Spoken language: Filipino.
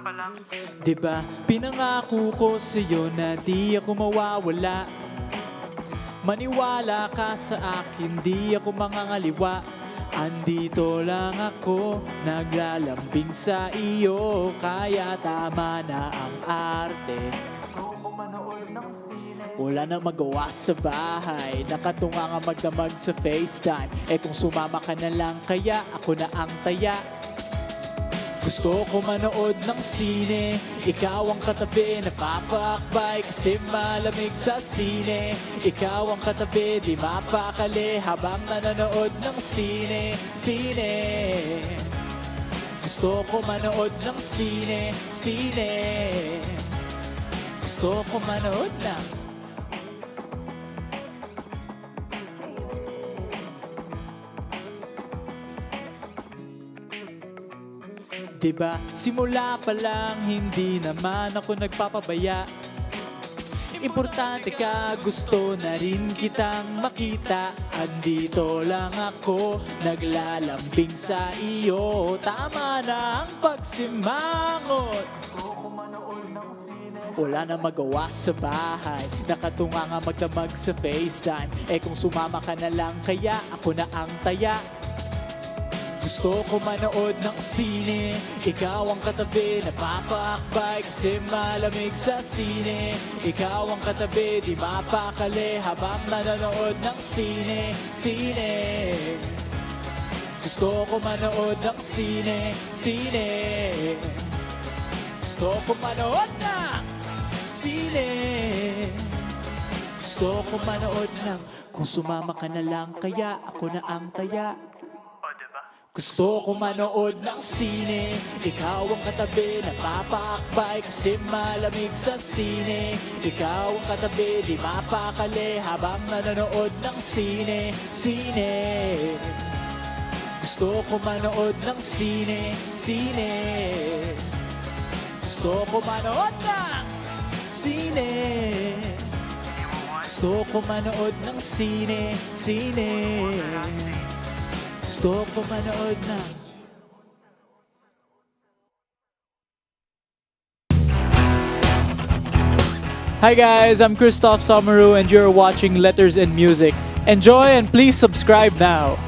pa lang. Diba, pinangako ko sa'yo na di ako mawawala. Maniwala ka sa akin, di ako mangangaliwa. Andito lang ako, naglalambing sa iyo. Kaya tama na ang arte. Gusto ko manood ng sine. Wala na magawa sa bahay, nakatunga nga magdamag sa FaceTime. Eh kung sumama ka na lang, kaya ako na ang taya. Gusto ko manood ng sine, ikaw ang katabi, napapakbay kasi malamig sa sine. Ikaw ang katabi, di mapakali habang nanonood ng sine. Gusto ko manood ng sine. Gusto ko manood ng Diba, simula pa lang, hindi naman ako nagpapabaya. Importante ka, gusto na rin kitang makita. Andito lang ako, naglalambing sa iyo. Tama na ang pagsimangot. Gusto ko manood ng sine. Wala na magawa sa bahay, nakatunga nga magdamag sa FaceTime. Eh kung sumama ka na lang, kaya ako na ang taya. Gusto ko manood ng sine, ikaw ang katabi, napapakbay kasi malamig sa sine. Ikaw ang katabi, di mapakali habang nanonood ng sine. Gusto ko manood ng sine. Gusto ko manood ng sine. Gusto ko manood ng kung sumama ka na lang, kaya ako na ang taya. O, diba? Gusto ko manood ng sine, ikaw ang katabi, napapakbay kasi malamig sa sine. Ikaw ang katabi, di mapakali habang nanonood ng sine. Gusto ko manood ng sine. Gusto ko manood ng sine. Gusto ko manood ng sine. Gusto ko manood ng Hi guys, I'm Christoph Somaru and you're watching Letters and Music. Enjoy and please subscribe now.